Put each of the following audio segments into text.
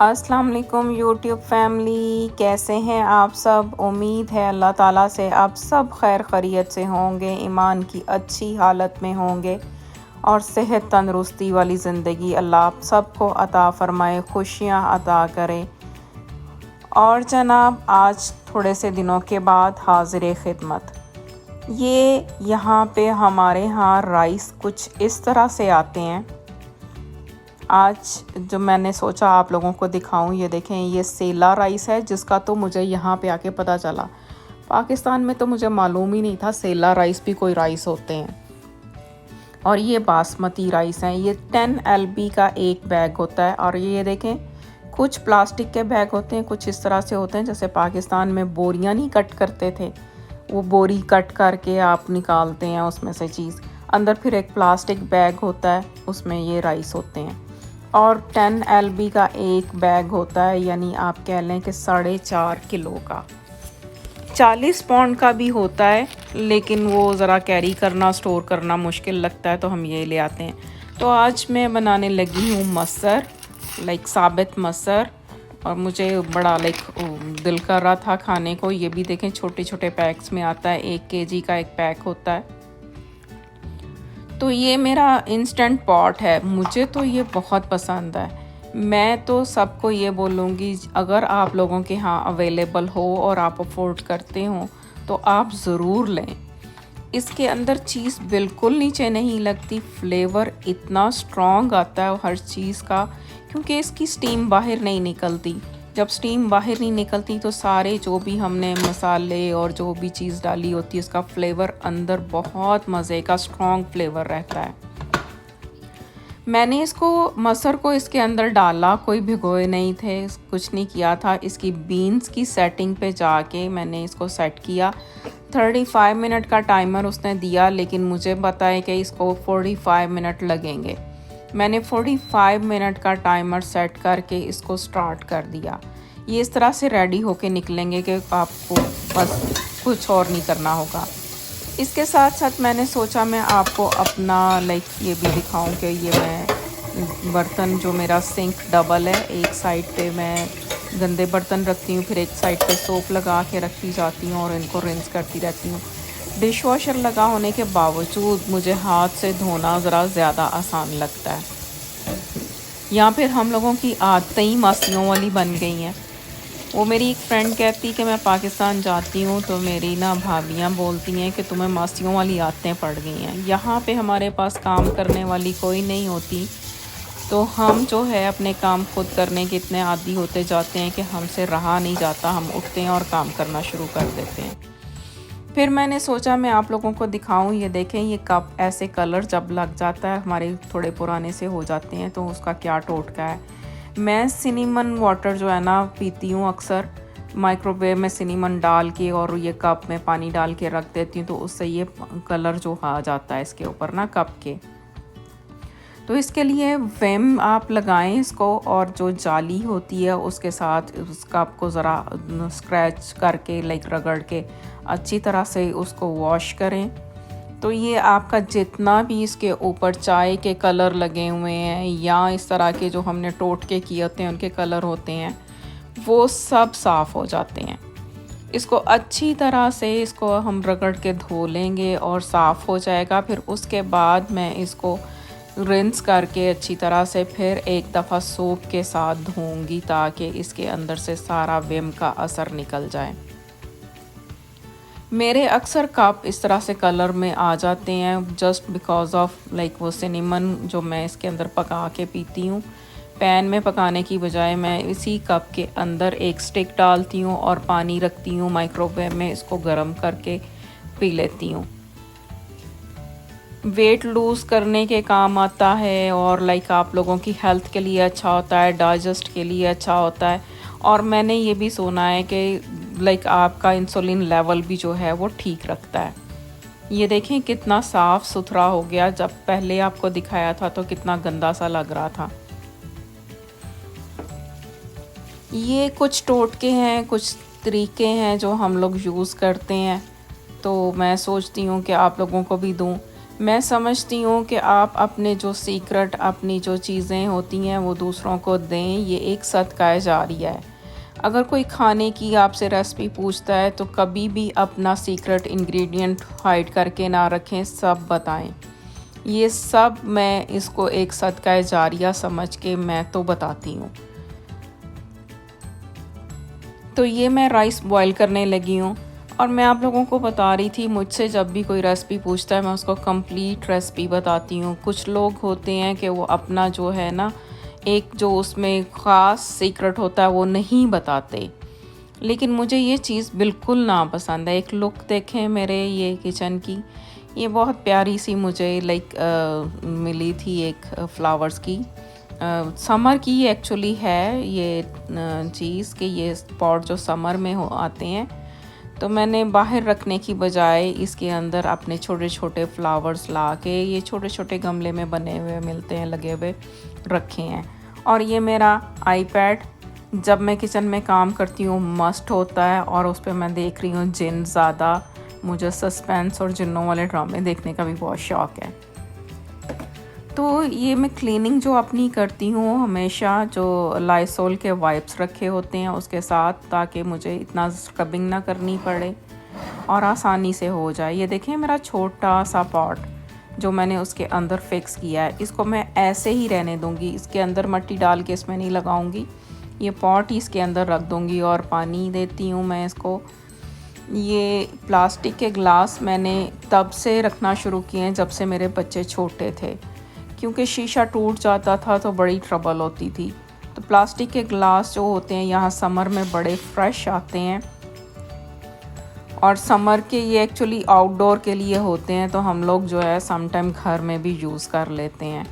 अस्सलाम वालेकुम YouTube family, कैसे हैं आप सब। उम्मीद है अल्लाह ताला से आप सब खैर खैरियत से होंगे, ईमान की अच्छी हालत में होंगे और सेहत तंदुरुस्ती वाली ज़िंदगी अल्लाह आप सबको अता फ़रमाए, खुशियाँ अता करे। और जनाब, आज थोड़े से दिनों के बाद हाज़िर खिदमत। ये यहाँ पे हमारे यहाँ राइस कुछ इस तरह से आते हैं। आज जो मैंने सोचा आप लोगों को दिखाऊं, ये देखें, ये सेला राइस है जिसका तो मुझे यहाँ पे आके पता चला। पाकिस्तान में तो मुझे मालूम ही नहीं था सेला राइस भी कोई राइस होते हैं। और ये बासमती राइस हैं। ये 10 LB का एक बैग होता है। और ये देखें, कुछ प्लास्टिक के बैग होते हैं, कुछ इस तरह से होते हैं जैसे पाकिस्तान में बोरियां नहीं कट करते थे, वो बोरी कट करके आप निकालते हैं उसमें से चीज़। अंदर फिर एक प्लास्टिक बैग होता है, उसमें ये राइस होते हैं। और 10 LB का एक बैग होता है, यानी आप कह लें कि 4.5 किलो का। 40 पाउंड का भी होता है, लेकिन वो ज़रा कैरी करना, स्टोर करना मुश्किल लगता है, तो हम ये ले आते हैं। तो आज मैं बनाने लगी हूँ मसर, साबित मसर। और मुझे बड़ा दिल कर रहा था खाने को। ये भी देखें, छोटे छोटे पैक्स में आता है, 1 kg का एक पैक होता है। तो ये मेरा इंस्टेंट पॉट है, मुझे तो ये बहुत पसंद है। मैं तो सबको ये बोलूँगी, अगर आप लोगों के यहाँ अवेलेबल हो और आप अफोर्ड करते हो तो आप ज़रूर लें। इसके अंदर चीज़ बिल्कुल नीचे नहीं लगती, फ्लेवर इतना स्ट्रॉन्ग आता है हर चीज़ का, क्योंकि इसकी स्टीम बाहर नहीं निकलती। जब स्टीम बाहर नहीं निकलती तो सारे जो भी हमने मसाले और जो भी चीज़ डाली होती है, उसका फ्लेवर अंदर बहुत मज़े का स्ट्रॉन्ग फ्लेवर रहता है। मैंने इसको मसर को इसके अंदर डाला, कोई भिगोए नहीं थे, कुछ नहीं किया था। इसकी बीन्स की सेटिंग पे जाके मैंने इसको सेट किया। 35 मिनट का टाइमर उसने दिया, लेकिन मुझे पता है कि इसको 45 मिनट लगेंगे। मैंने 45 मिनट का टाइमर सेट करके इसको स्टार्ट कर दिया। ये इस तरह से रेडी होके निकलेंगे कि आपको बस कुछ और नहीं करना होगा। इसके साथ साथ मैंने सोचा मैं आपको अपना ये भी दिखाऊं कि ये मैं बर्तन, जो मेरा सिंक डबल है, एक साइड पे मैं गंदे बर्तन रखती हूँ, फिर एक साइड पे सोप लगा के रखती जाती हूँ और इनको रिंस करती रहती हूँ। डिश वॉशर लगा होने के बावजूद मुझे हाथ से धोना ज़रा ज़्यादा आसान लगता है। या फिर हम लोगों की आदतें ही मासियों वाली बन गई हैं। वो मेरी एक फ्रेंड कहती कि मैं पाकिस्तान जाती हूँ तो मेरी ना भाभियाँ बोलती हैं कि तुम्हें मासियों वाली आदतें पड़ गई हैं। यहाँ पे हमारे पास काम करने वाली कोई नहीं होती, तो हम जो है अपने काम खुद करने के इतने आदी होते जाते हैं कि हमसे रहा नहीं जाता, हम उठते हैं और काम करना शुरू कर देते हैं। फिर मैंने सोचा मैं आप लोगों को दिखाऊं। ये देखें, ये कप ऐसे कलर जब लग जाता है, हमारे थोड़े पुराने से हो जाते हैं, तो उसका क्या टोटका है। मैं सिनेमन वाटर जो है ना पीती हूँ अक्सर, माइक्रोवेव में सिनेमन डाल के और ये कप में पानी डाल के रख देती हूँ, तो उससे ये कलर जो आ जाता है इसके ऊपर ना कप के। तो इसके लिए विम आप लगाएं इसको, और जो जाली होती है उसके साथ उस कप को ज़रा स्क्रैच करके रगड़ के अच्छी तरह से उसको वॉश करें। तो ये आपका जितना भी इसके ऊपर चाय के कलर लगे हुए हैं या इस तरह के जो हमने टोटके किए होते हैं उनके कलर होते हैं, वो सब साफ़ हो जाते हैं। इसको अच्छी तरह से इसको हम रगड़ के धो लेंगे और साफ़ हो जाएगा। फिर उसके बाद मैं इसको रिंस करके अच्छी तरह से फिर एक दफ़ा सोप के साथ धोऊंगी, ताकि इसके अंदर से सारा विम का असर निकल जाए। मेरे अक्सर कप इस तरह से कलर में आ जाते हैं जस्ट बिकॉज ऑफ वो सिनेमन जो मैं इसके अंदर पका के पीती हूँ। पैन में पकाने की बजाय मैं इसी कप के अंदर एक स्टिक डालती हूँ और पानी रखती हूँ माइक्रोवेव में, इसको गर्म करके पी लेती हूँ। वेट लूज़ करने के काम आता है और आप लोगों की हेल्थ के लिए अच्छा होता है, डाइजेस्ट के लिए अच्छा होता है। और मैंने ये भी सुना है कि आपका इंसुलिन लेवल भी जो है वो ठीक रखता है। ये देखें कितना साफ़ सुथरा हो गया, जब पहले आपको दिखाया था तो कितना गंदा सा लग रहा था। ये कुछ टोटके हैं, कुछ तरीके हैं जो हम लोग यूज़ करते हैं, तो मैं सोचती हूँ कि आप लोगों को भी दूँ। मैं समझती हूँ कि आप अपने जो सीक्रेट, अपनी जो चीज़ें होती हैं वो दूसरों को दें, ये एक सदका जारिया है। अगर कोई खाने की आपसे रेसिपी पूछता है तो कभी भी अपना सीक्रेट इंग्रेडिएंट हाइड करके ना रखें, सब बताएं। ये सब मैं इसको एक सदका जारिया समझ के मैं तो बताती हूँ। तो ये मैं राइस बॉईल करने लगी हूँ और मैं आप लोगों को बता रही थी, मुझसे जब भी कोई रेसिपी पूछता है मैं उसको कंप्लीट रेसिपी बताती हूँ। कुछ लोग होते हैं कि वो अपना जो है ना, एक जो उसमें ख़ास सीक्रेट होता है वो नहीं बताते, लेकिन मुझे ये चीज़ बिल्कुल नापसंद है। एक लुक देखें मेरे ये किचन की, ये बहुत प्यारी सी मुझे मिली थी एक फ्लावर्स की, समर की एक्चुअली है ये चीज़ कि ये पॉट जो समर में आते हैं, तो मैंने बाहर रखने की बजाय इसके अंदर अपने छोटे छोटे फ्लावर्स ला के, ये छोटे छोटे गमले में बने हुए मिलते हैं, लगे हुए, रखे हैं। और ये मेरा आईपैड जब मैं किचन में काम करती हूँ मस्ट होता है, और उस पर मैं देख रही हूँ जिन ज़्यादा। मुझे सस्पेंस और जिन्नों वाले ड्रामे देखने का भी बहुत शौक़ है। तो ये मैं क्लीनिंग जो अपनी करती हूँ हमेशा जो लाइसोल के वाइप्स रखे होते हैं उसके साथ, ताकि मुझे इतना स्क्रबिंग ना करनी पड़े और आसानी से हो जाए। ये देखें मेरा छोटा सा पॉट जो मैंने उसके अंदर फिक्स किया है, इसको मैं ऐसे ही रहने दूँगी, इसके अंदर मिट्टी डाल के इसमें नहीं लगाऊँगी, ये पॉट ही इसके अंदर रख दूँगी और पानी देती हूँ मैं इसको। ये प्लास्टिक के ग्लास मैंने तब से रखना शुरू किए हैं जब से मेरे बच्चे छोटे थे, क्योंकि शीशा टूट जाता था तो बड़ी ट्रबल होती थी। तो प्लास्टिक के ग्लास जो होते हैं यहाँ समर में बड़े फ्रेश आते हैं, और समर के ये एक्चुअली आउटडोर के लिए होते हैं, तो हम लोग जो है सम टाइम घर में भी यूज़ कर लेते हैं।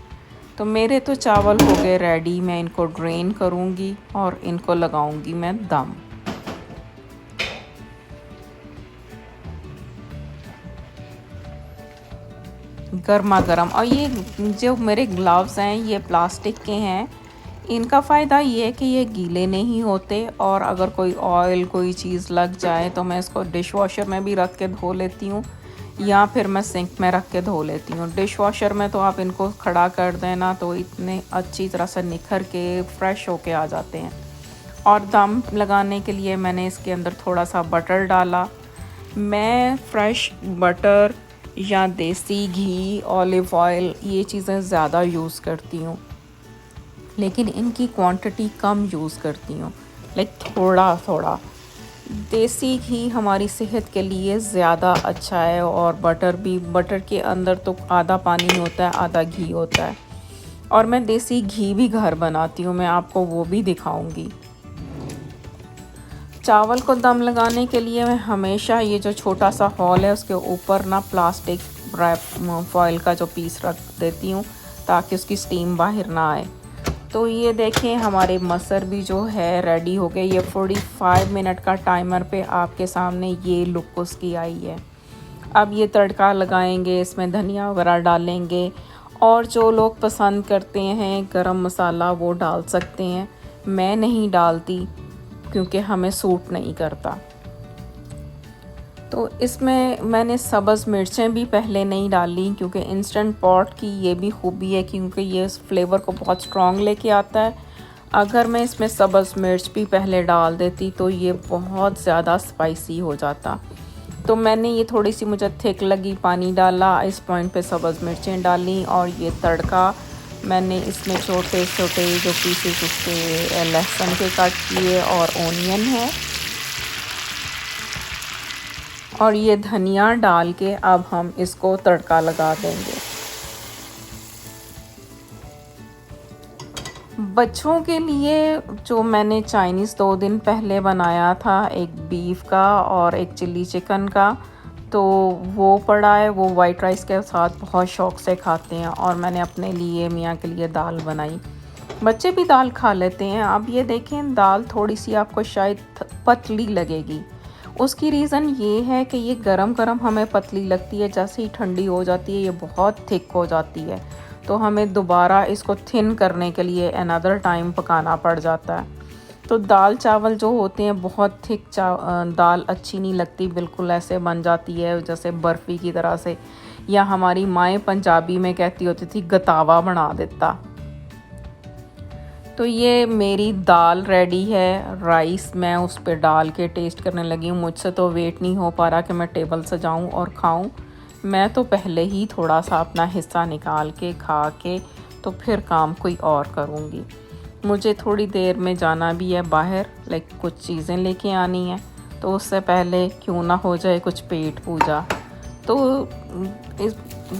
तो मेरे तो चावल हो गए रेडी, मैं इनको ड्रेन करूँगी और इनको लगाऊँगी मैं दम। गर्मा गर्म। और ये जो मेरे ग्लव्स हैं ये प्लास्टिक के हैं, इनका फ़ायदा ये है कि ये गीले नहीं होते, और अगर कोई ऑयल कोई चीज़ लग जाए तो मैं इसको डिश वॉशर में भी रख के धो लेती हूँ, या फिर मैं सिंक में रख के धो लेती हूँ। डिश वॉशर में तो आप इनको खड़ा कर देना तो इतने अच्छी तरह से निखर के फ्रेश होके आ जाते हैं। और दम लगाने के लिए मैंने इसके अंदर थोड़ा सा बटर डाला। मैं फ्रेश बटर या देसी घी, ऑलिव ऑयल, ये चीज़ें ज़्यादा यूज़ करती हूँ, लेकिन इनकी क्वांटिटी कम यूज़ करती हूँ, लाइक थोड़ा थोड़ा। देसी घी हमारी सेहत के लिए ज़्यादा अच्छा है, और बटर भी, बटर के अंदर तो आधा पानी होता है आधा घी होता है। और मैं देसी घी भी घर बनाती हूँ, मैं आपको वो भी दिखाऊंगी। चावल को दम लगाने के लिए मैं हमेशा ये जो छोटा सा हॉल है उसके ऊपर ना प्लास्टिक रैप फॉइल का जो पीस रख देती हूँ, ताकि उसकी स्टीम बाहर ना आए। तो ये देखें हमारे मसर भी जो है रेडी हो गए। ये 45 मिनट का टाइमर पे आपके सामने ये लुक उसकी आई है। अब ये तड़का लगाएंगे, इसमें धनिया वगैरह डालेंगे, और जो लोग पसंद करते हैं गरम मसाला वो डाल सकते हैं। मैं नहीं डालती क्योंकि हमें सूट नहीं करता। तो इसमें मैंने सब्ज़ मिर्चें भी पहले नहीं डाली, क्योंकि इंस्टेंट पॉट की ये भी खूबी है क्योंकि ये फ्लेवर को बहुत स्ट्रॉन्ग लेके आता है। अगर मैं इसमें सब्ज़ मिर्च भी पहले डाल देती तो ये बहुत ज़्यादा स्पाइसी हो जाता। तो मैंने ये थोड़ी सी मुझे थिक लगी, पानी डाला, इस पॉइंट पे सब्ज़ मिर्चें डाली, और ये तड़का मैंने इसमें छोटे छोटे जो पीसेस उसके लहसुन के कट किए, और ओनियन है, और ये धनिया डाल के अब हम इसको तड़का लगा देंगे। बच्चों के लिए जो मैंने चाइनीज़ 2 दिन पहले बनाया था, एक बीफ का और एक चिल्ली चिकन का, तो वो पड़ा है, वो वाइट राइस के साथ बहुत शौक़ से खाते हैं। और मैंने अपने लिए, मियाँ के लिए दाल बनाई। बच्चे भी दाल खा लेते हैं। अब ये देखें दाल थोड़ी सी आपको शायद पतली लगेगी, उसकी रीज़न ये है कि ये गरम गरम हमें पतली लगती है, जैसे ही ठंडी हो जाती है ये बहुत थिक हो जाती है, तो हमें दोबारा इसको थिन करने के लिए अनदर टाइम पकाना पड़ जाता है। तो दाल चावल जो होते हैं बहुत थिक दाल अच्छी नहीं लगती, बिल्कुल ऐसे बन जाती है जैसे बर्फ़ी की तरह से। या हमारी माएँ पंजाबी में कहती होती थी गतावा बना देता। तो ये मेरी दाल रेडी है, राइस मैं उस पे डाल के टेस्ट करने लगी हूँ। मुझसे तो वेट नहीं हो पा रहा कि मैं टेबल सजाऊँ और खाऊँ। मैं तो पहले ही थोड़ा सा अपना हिस्सा निकाल के खा के तो फिर काम कोई और करूँगी। मुझे थोड़ी देर में जाना भी है बाहर, लाइक कुछ चीज़ें लेके आनी है, तो उससे पहले क्यों ना हो जाए कुछ पेट पूजा। तो इस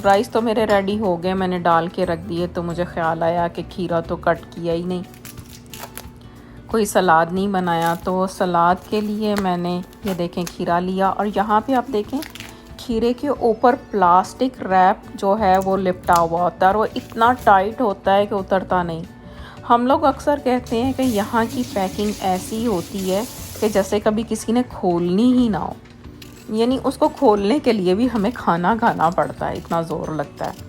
राइस तो मेरे रेडी हो गए, मैंने डाल के रख दिए। तो मुझे ख़्याल आया कि खीरा तो कट किया ही नहीं, कोई सलाद नहीं बनाया। तो सलाद के लिए मैंने ये देखें खीरा लिया, और यहाँ पे आप देखें खीरे के ऊपर प्लास्टिक रैप जो है वो लिपटा हुआ होता है, और वो इतना टाइट होता है कि उतरता नहीं। हम लोग अक्सर कहते हैं कि यहाँ की पैकिंग ऐसी होती है कि जैसे कभी किसी ने खोलनी ही ना हो, यानी उसको खोलने के लिए भी हमें खाना खाना पड़ता है, इतना ज़ोर लगता है।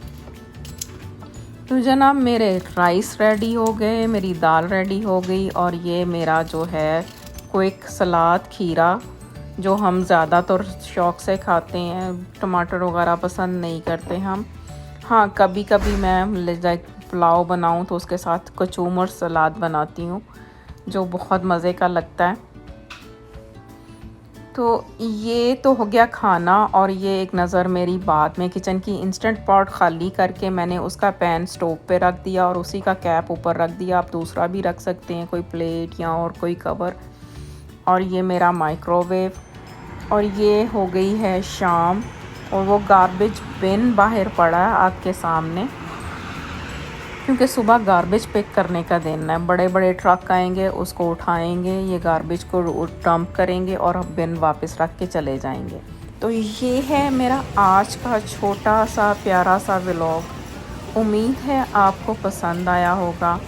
तो जनाब मेरे राइस रेडी हो गए, मेरी दाल रेडी हो गई, और ये मेरा जो है क्विक सलाद खीरा, जो हम ज़्यादातर शौक़ से खाते हैं, टमाटर वगैरह पसंद नहीं करते हम। हाँ, कभी कभी मैं लाइक पुलाव बनाऊँ तो उसके साथ कचूमर सलाद बनाती हूँ, जो बहुत मज़े का लगता है। तो ये तो हो गया खाना। और ये एक नज़र मेरी बाद में किचन की इंस्टेंट पॉट ख़ाली करके मैंने उसका पैन स्टोव पे रख दिया और उसी का कैप ऊपर रख दिया। आप दूसरा भी रख सकते हैं, कोई प्लेट या और कोई कवर। और ये मेरा माइक्रोवेव, और ये हो गई है शाम, और वो गार्बेज बिन बाहर पड़ा है आपके सामने, क्योंकि सुबह गार्बेज पिक करने का दिन है। बड़े बड़े ट्रक आएंगे, उसको उठाएंगे, ये गार्बेज को डंप करेंगे और बिन वापस रख के चले जाएंगे। तो ये है मेरा आज का छोटा सा प्यारा सा व्लॉग। उम्मीद है आपको पसंद आया होगा।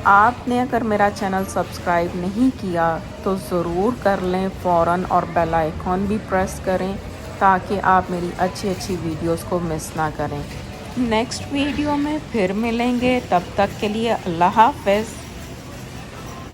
आपने अगर मेरा चैनल सब्सक्राइब नहीं किया तो ज़रूर कर लें फ़ौरन, और बेल आइकॉन भी प्रेस करें ताकि आप मेरी अच्छी अच्छी वीडियोस को मिस ना करें। नेक्स्ट वीडियो में फिर मिलेंगे, तब तक के लिए अल्लाह हाफ़िज़।